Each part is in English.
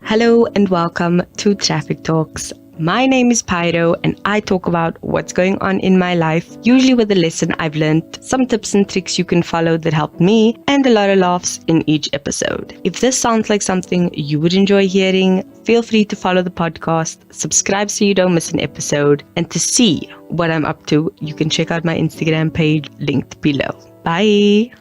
Hello and welcome to Traffic Talks. My name is Pyro and I talk about what's going on in my life, usually with a lesson I've learned, some tips and tricks you can follow that helped me, and a lot of laughs in each episode. If this sounds like something you would enjoy hearing, feel free to follow the podcast, subscribe so you don't miss an episode, and to see what I'm up to, you can check out my Instagram page linked below. Bye!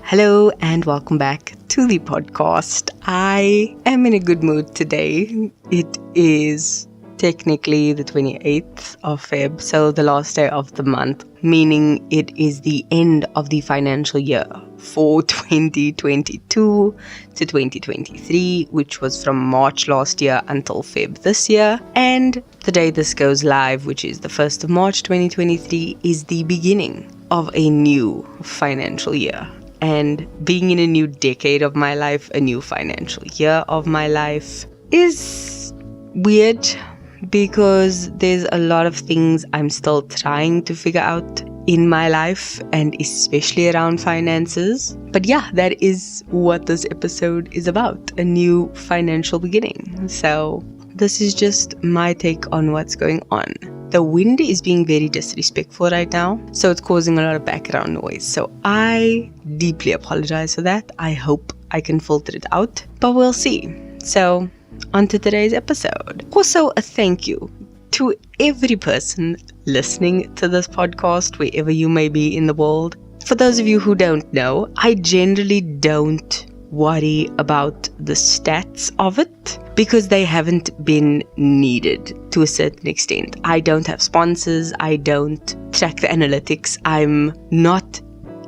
Hello and welcome back to the podcast. I am in a good mood today. It is technically the 28th of Feb, so the last day of the month, meaning it is the end of the financial year for 2022 to 2023, which was from March last year until Feb this year. And the day this goes live, which is the 1st of March 2023, is the beginning of a new financial year. And being in a new decade of my life, a new financial year of my life, is weird because there's a lot of things I'm still trying to figure out in my life, and especially around finances. But yeah, that is what this episode is about, a new financial beginning. So this is just my take on what's going on. The wind is being very disrespectful right now, so it's causing a lot of background noise. So I deeply apologize for that. I hope I can filter it out, but we'll see. So on to today's episode. Also, a thank you to every person listening to this podcast, wherever you may be in the world. For those of you who don't know, I generally don't worry about the stats of it because they haven't been needed to a certain extent. I don't have sponsors. I don't track the analytics. I'm not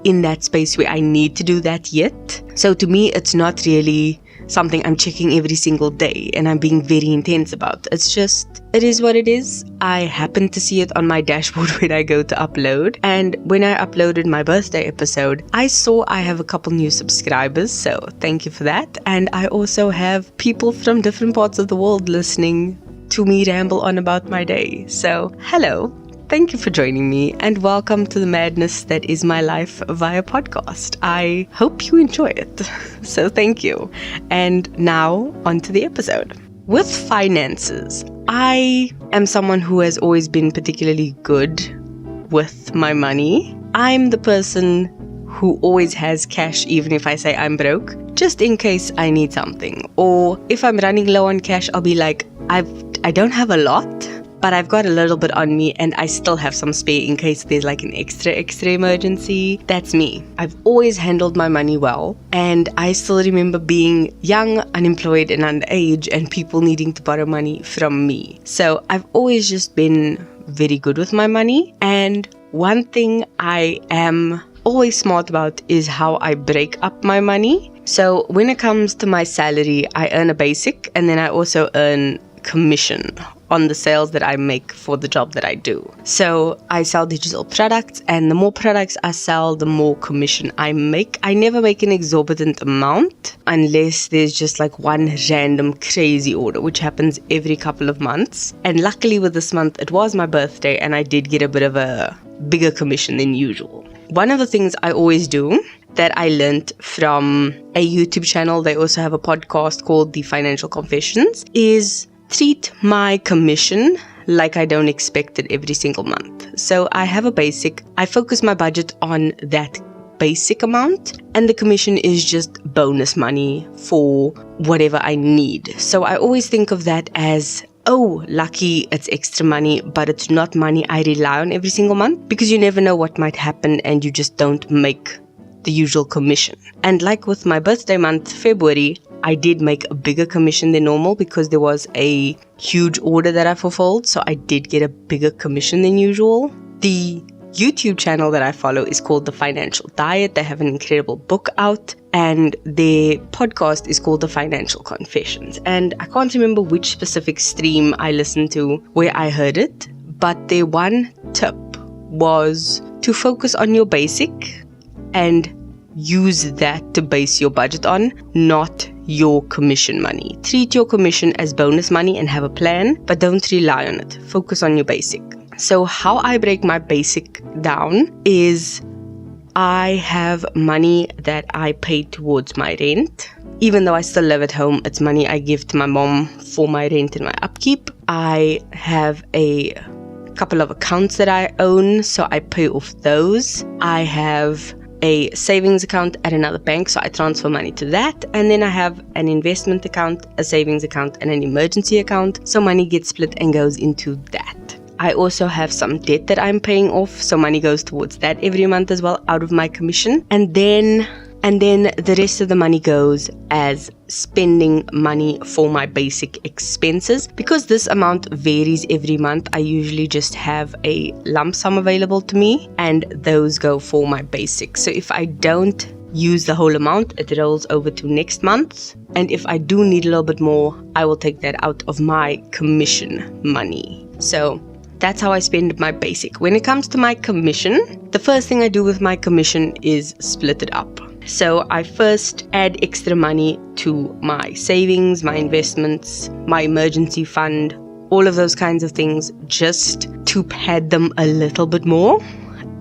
in that space where I need to do that yet. So to me, it's not really something I'm checking every single day and I'm being very intense about. It's just, it is what it is. I happen to see it on my dashboard when I go to upload. And when I uploaded my birthday episode, I saw I have a couple new subscribers. So thank you for that. And I also have people from different parts of the world listening to me ramble on about my day. So hello. Thank you for joining me and welcome to the madness that is my life via podcast. I hope you enjoy it. So thank you. And now on to the episode. With finances, I am someone who has always been particularly good with my money. I'm the person who always has cash even if I say I'm broke, just in case I need something. Or if I'm running low on cash, I'll be like, I don't have a lot, but I've got a little bit on me and I still have some spare in case there's like an extra emergency. That's me. I've always handled my money well, and I still remember being young, unemployed and underage and people needing to borrow money from me. So I've always just been very good with my money, and one thing I am always smart about is how I break up my money. So when it comes to my salary, I earn a basic and then I also earn commission on the sales that I make for the job that I do. So I sell digital products, and the more products I sell, the more commission I make. I never make an exorbitant amount unless there's just like one random crazy order, which happens every couple of months. And luckily with this month, it was my birthday and I did get a bit of a bigger commission than usual. One of the things I always do that I learned from a YouTube channel, they also have a podcast called The Financial Confessions, is treat my commission like I don't expect it every single month. So I have a basic, I focus my budget on that basic amount, and the commission is just bonus money for whatever I need. So I always think of that as, oh, lucky, it's extra money, but it's not money I rely on every single month because you never know what might happen and you just don't make the usual commission. And like with my birthday month, February, I did make a bigger commission than normal because there was a huge order that I fulfilled. So I did get a bigger commission than usual. The YouTube channel that I follow is called The Financial Diet. They have an incredible book out, and their podcast is called The Financial Confessions. And I can't remember which specific stream I listened to where I heard it, but their one tip was to focus on your basic and use that to base your budget on, not your commission money. Treat your commission as bonus money and have a plan, but don't rely on it. Focus on your basic. So how I break my basic down is I have money that I pay towards my rent. even though I still live at home, it's money I give to my mom for my rent and my upkeep. I have a couple of accounts that I own, so I pay off those. I have a savings account at another bank, so I transfer money to that. And then I have an investment account, a savings account, and an emergency account, so money gets split and goes into that. I also have some debt that I'm paying off, so money goes towards that every month as well out of my commission. And then the rest of the money goes as spending money for my basic expenses. Because this amount varies every month, I usually just have a lump sum available to me, and those go for my basics. So if I don't use the whole amount, it rolls over to next month. And if I do need a little bit more, I will take that out of my commission money. So that's how I spend my basic. When it comes to my commission, the first thing I do with my commission is split it up. So I first add extra money to my savings, my investments, my emergency fund, all of those kinds of things, just to pad them a little bit more.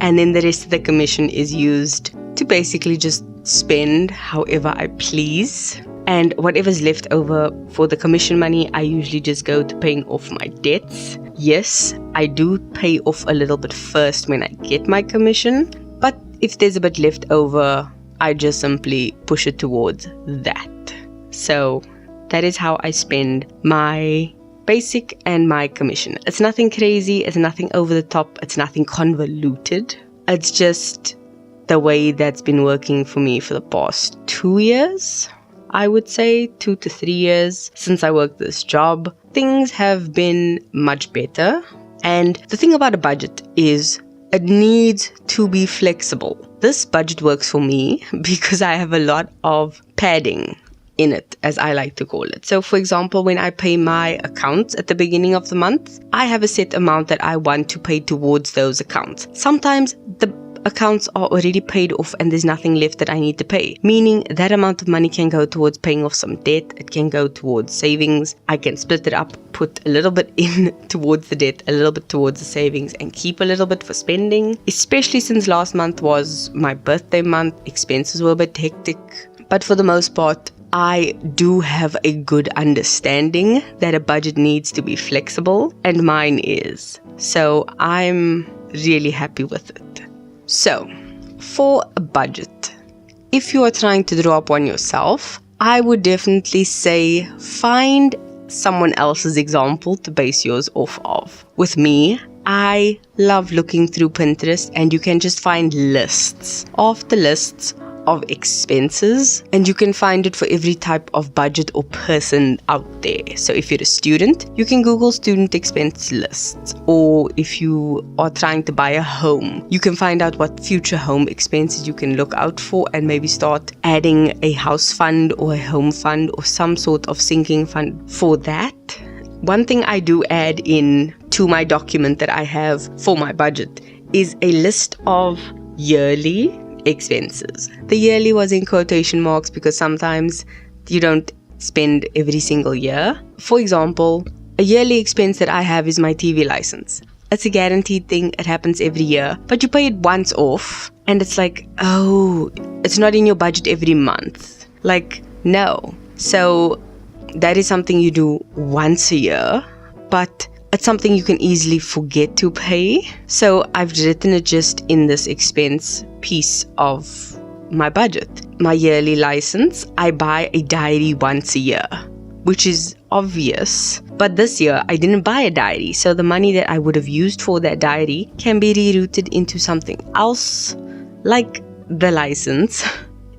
And then the rest of the commission is used to basically just spend however I please. And whatever's left over for the commission money, I usually just go to paying off my debts. Yes, I do pay off a little bit first when I get my commission, but if there's a bit left over, I just simply push it towards that. So that is how I spend my basic and my commission. It's nothing crazy, it's nothing over the top, it's nothing convoluted. It's just the way that's been working for me for the past 2 years. I would say 2 to 3 years since I worked this job. Things have been much better. And the thing about a budget is it needs to be flexible. This budget works for me because I have a lot of padding in it, as I like to call it. So for example, when I pay my accounts at the beginning of the month, I have a set amount that I want to pay towards those accounts. Sometimes the accounts are already paid off and there's nothing left that I need to pay, meaning that amount of money can go towards paying off some debt, it can go towards savings. I can split it up, put a little bit in towards the debt, a little bit towards the savings, and keep a little bit for spending. Especially since last month was my birthday month, expenses were a bit hectic, but for the most part I do have a good understanding that a budget needs to be flexible, and mine is. So I'm really happy with it. So, for a budget, if you are trying to draw up one yourself, I would definitely say find someone else's example to base yours off of. With me, I love looking through Pinterest, and you can just find lists after lists of expenses, and you can find it for every type of budget or person out there. So if you're a student, you can Google student expense lists, or if you are trying to buy a home, you can find out what future home expenses you can look out for and maybe start adding a house fund or a home fund or some sort of sinking fund for that. One thing I do add in to my document that I have for my budget is a list of yearly expenses. The yearly was in quotation marks because sometimes you don't spend every single year. For example, a yearly expense that I have is my TV license. It's a guaranteed thing, it happens every year, but you pay it once off and it's like, oh, it's not in your budget every month. Like, no. So that is something you do once a year, but it's something you can easily forget to pay. So I've written it just in this expense piece of my budget. My yearly license, I buy a diary once a year, which is obvious. But this year I didn't buy a diary. So the money that I would have used for that diary can be rerouted into something else, like the license.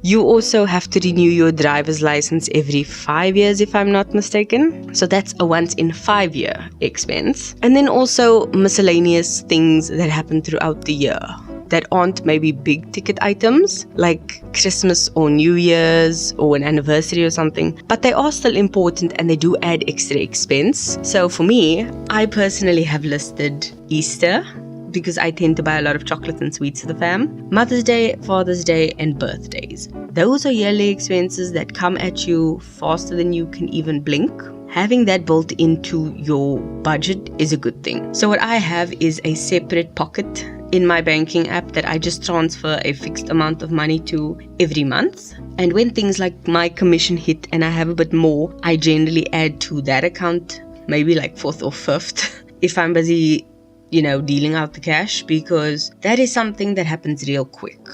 You also have to renew your driver's license every 5 years, if I'm not mistaken. So that's a once in 5 year expense. And then also miscellaneous things that happen throughout the year that aren't maybe big ticket items like Christmas or New Year's or an anniversary or something, but they are still important and they do add extra expense. So for me, I personally have listed Easter, because I tend to buy a lot of chocolate and sweets for the fam, Mother's Day, Father's Day, and birthdays. Those are yearly expenses that come at you faster than you can even blink. Having that built into your budget is a good thing. So what I have is a separate pocket in my banking app that I just transfer a fixed amount of money to every month. And when things like my commission hit and I have a bit more, I generally add to that account, maybe like 4th or 5th, if I'm busy, dealing out the cash, because that is something that happens real quick.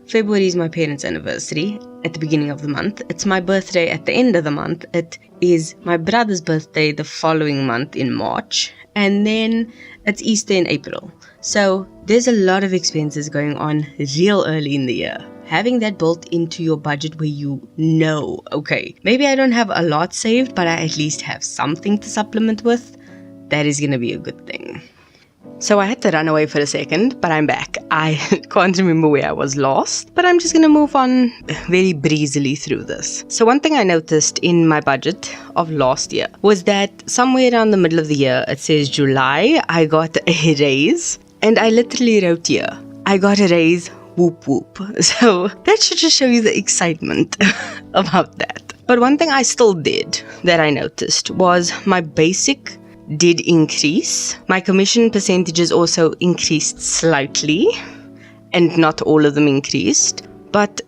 February is my parents' anniversary at the beginning of the month. It's my birthday at the end of the month. It is my brother's birthday the following month in March. And then it's Easter in April. So there's a lot of expenses going on real early in the year. Having that built into your budget where okay, maybe I don't have a lot saved, but I at least have something to supplement with, that is going to be a good thing. So I had to run away for a second, but I'm back. I can't remember where I was lost, but I'm just going to move on very breezily through this. So one thing I noticed in my budget of last year was that somewhere around the middle of the year, it says July, I got a raise, and I literally wrote here, I got a raise, whoop whoop. So that should just show you the excitement about that. But one thing I still did that I noticed was my basic did increase. My commission percentages also increased slightly, and not all of them increased. But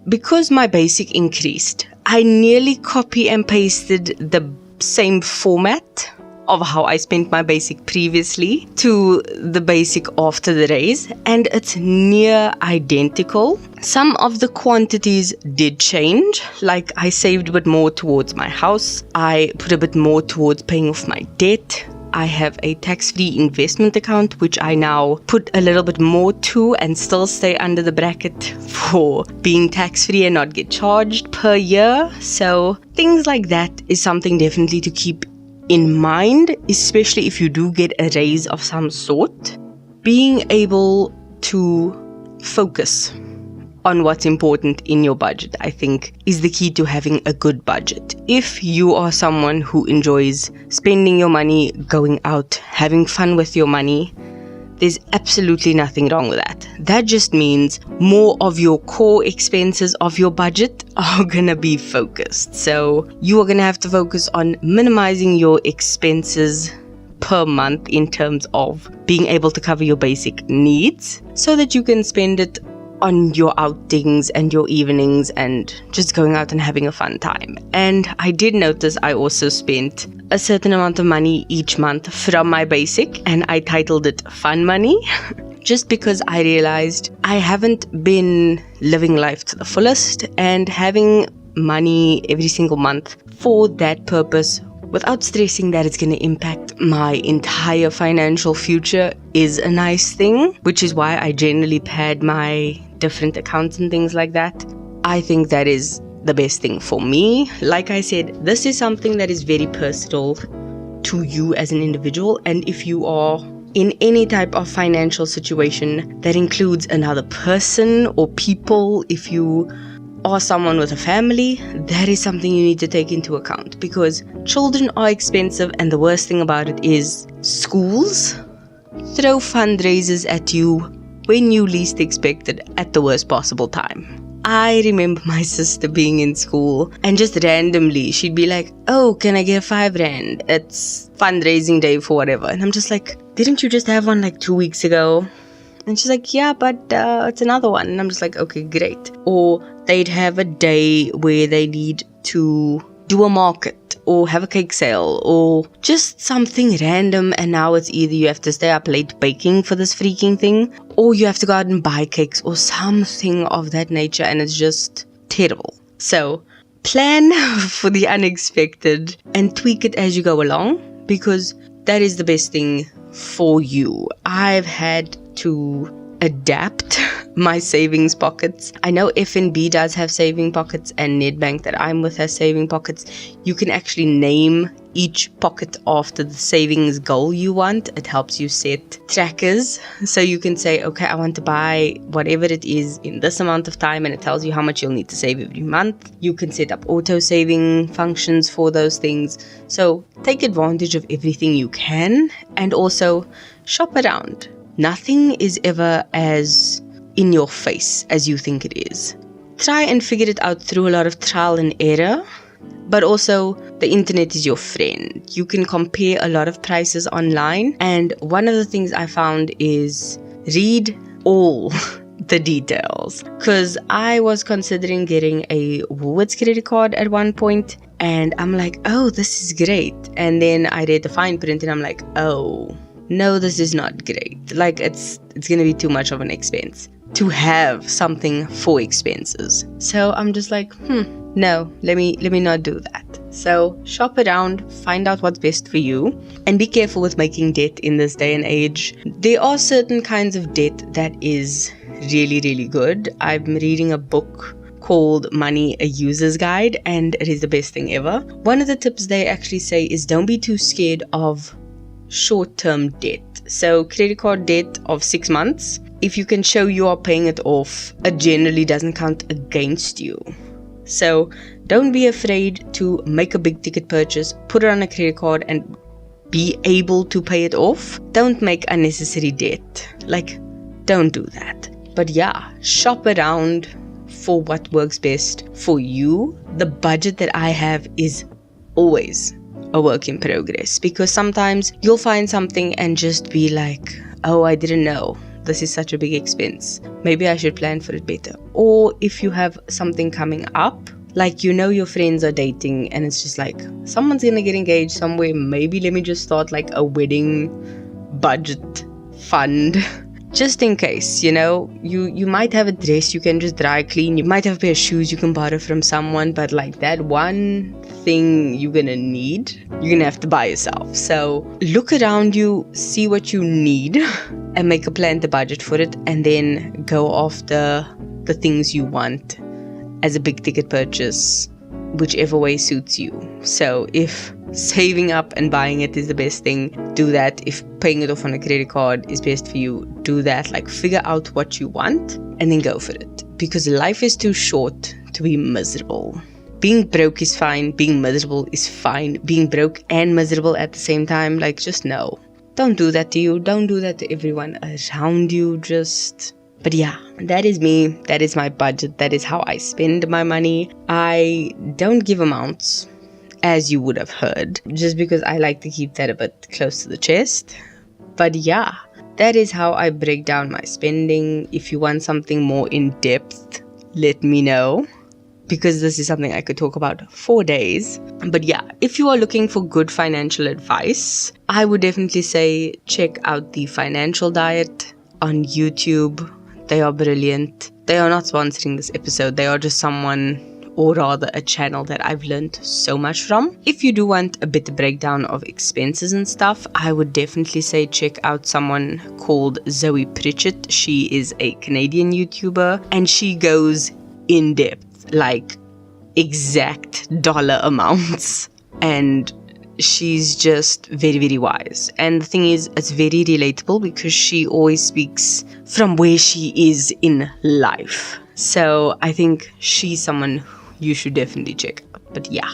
because my basic increased, I nearly copy and pasted the same format of how I spent my basic previously to the basic after the raise, and it's near identical. Some of the quantities did change, like I saved a bit more towards my house, I put a bit more towards paying off my debt. I have a tax-free investment account, which I now put a little bit more to and still stay under the bracket for being tax-free and not get charged per year. So things like that is something definitely to keep in mind, especially if you do get a raise of some sort. Being able to focus on what's important in your budget, I think, is the key to having a good budget. If you are someone who enjoys spending your money, going out, having fun with your money, there's absolutely nothing wrong with that. That just means more of your core expenses of your budget are gonna be focused. So you are gonna have to focus on minimizing your expenses per month in terms of being able to cover your basic needs so that you can spend it on your outings and your evenings and just going out and having a fun time. And I did notice I also spent a certain amount of money each month from my basic, and I titled it Fun Money just because I realized I haven't been living life to the fullest, and having money every single month for that purpose without stressing that it's going to impact my entire financial future is a nice thing, which is why I generally pad my different accounts and things like that. I think that is the best thing for me. Like I said, this is something that is very personal to you as an individual, and if you are in any type of financial situation that includes another person or people, if you are someone with a family, that is something you need to take into account, because children are expensive, and the worst thing about it is schools throw fundraisers at you when you least expect it at the worst possible time. I remember my sister being in school and just randomly she'd be like, oh, can I get 5 rand? It's fundraising day for whatever. And I'm just like, didn't you just have one like 2 weeks ago? And she's like, yeah, but it's another one. And I'm just like, okay, great. Or they'd have a day where they need to do a market or have a cake sale or just something random, and now it's either you have to stay up late baking for this freaking thing, or you have to go out and buy cakes or something of that nature, and it's just terrible. So plan for the unexpected and tweak it as you go along, because that is the best thing for you. I've had to adapt my savings pockets. I know FNB does have saving pockets, and Nedbank that I'm with has saving pockets. You can actually name each pocket after the savings goal you want. It helps you set trackers, so you can say, okay, I want to buy whatever it is in this amount of time, and it tells you how much you'll need to save every month. You can set up auto saving functions for those things. So take advantage of everything you can, and also shop around. Nothing is ever as in your face as you think it is. Try and figure it out through a lot of trial and error, but also the internet is your friend. You can compare a lot of prices online, and one of the things I found is read all the details, because I was considering getting a Woolworths credit card at one point, and I'm like, oh, this is great. And then I read the fine print and I'm like, oh no, this is not great. Like, it's gonna be too much of an expense to have something for expenses. So I'm just like, no, let me not do that. So shop around, find out what's best for you, and be careful with making debt in this day and age. There are certain kinds of debt that is really, really good. I'm reading a book called Money, a User's Guide, and it is the best thing ever. One of the tips they actually say is don't be too scared of short-term debt. So credit card debt of 6 months, if you can show you are paying it off, it generally doesn't count against you. So don't be afraid to make a big ticket purchase, put it on a credit card and be able to pay it off. Don't make unnecessary debt. Like, don't do that. But yeah, shop around for what works best for you. The budget that I have is always a work in progress, because sometimes you'll find something and just be like, oh, I didn't know. This is such a big expense. Maybe I should plan for it better. Or if you have something coming up, like, you know, your friends are dating and it's just like, someone's gonna get engaged somewhere. Maybe let me just start like a wedding budget fund. Just in case, you know, you might have a dress you can just dry clean. You might have a pair of shoes you can borrow from someone. But like that one thing you're gonna need, you're gonna have to buy yourself. So look around you, see what you need and make a plan to budget for it, and then go after the things you want as a big ticket purchase, whichever way suits you. So if saving up and buying it is the best thing, do that. If paying it off on a credit card is best for you, do that. Like, figure out what you want and then go for it, because life is too short to be miserable. Being broke is fine, being miserable is fine. Being broke and miserable at the same time, like, just no. Don't do that to you. Don't do that to everyone around you. But yeah, that is me. That is my budget. That is how I spend my money. I don't give amounts, as you would have heard, just because I like to keep that a bit close to the chest. But yeah, that is how I break down my spending. If you want something more in depth, let me know, because this is something I could talk about for days. But yeah, if you are looking for good financial advice, I would definitely say check out the Financial Diet on YouTube. They are brilliant. They are not sponsoring this episode. They are just someone, or rather a channel, that I've learned so much from. If you do want a better breakdown of expenses and stuff, I would definitely say check out someone called Zoe Pritchett. She is a Canadian YouTuber and she goes in depth, like exact dollar amounts, and she's just very, very wise. And the thing is, it's very relatable because she always speaks from where she is in life. So I think she's someone you should definitely check out. But yeah,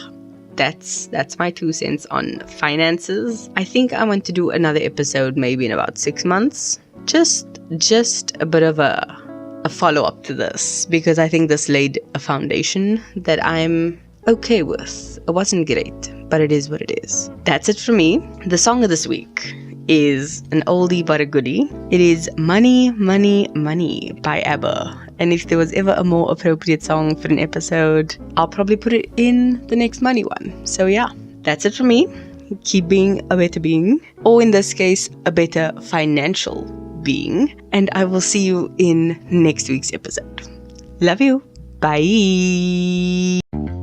that's my 2 cents on finances. I think I want to do another episode maybe in about 6 months. Just a bit of a follow-up to this, because I think this laid a foundation that I'm okay with. It wasn't great, but it is what it is. That's it for me. The song of this week is an oldie but a goodie. It is Money, Money, Money by ABBA. And if there was ever a more appropriate song for an episode, I'll probably put it in the next money one. So yeah, that's it for me. Keep being a better being, or in this case, a better financial being. And I will see you in next week's episode. Love you. Bye.